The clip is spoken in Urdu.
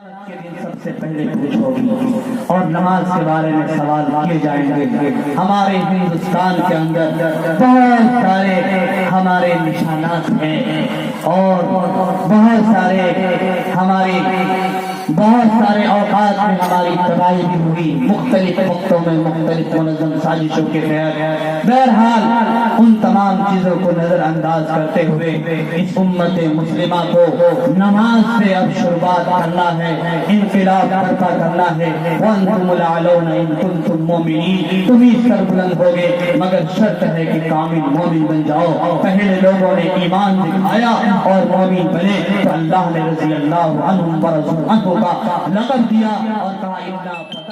کے دن سب سے پہلے پوچھ ہوگی اور نماز کے بارے میں سوال کیے جائیں گے۔ ہمارے ہندوستان کے اندر بہت سارے ہمارے نشانات ہیں اور بہت سارے اوقات میں ہماری تباہی بھی ہوئی، مختلف وقتوں میں مختلف منظم سازشوں کے تحت۔ بہرحال ان تمام چیزوں کو نظر انداز کرتے ہوئے اس امت مسلمہ کو نماز سے اب شروعات کرنا ہے، انقلاب برپا کرنا ہے۔ وَأَنْتُمُ الْأَعْلَوْنَ إِن كُنتُم مُؤْمِنِينَ، تم ہی سربلند ہوگے مگر شرط ہے کہ کامل مومن بن جاؤ۔ پہلے لوگوں نے ایمان دکھایا اور مومن بنے تو اللہ نے رضی اللہ عنہم ورضوا عنہ کا لقب دیا اور کہا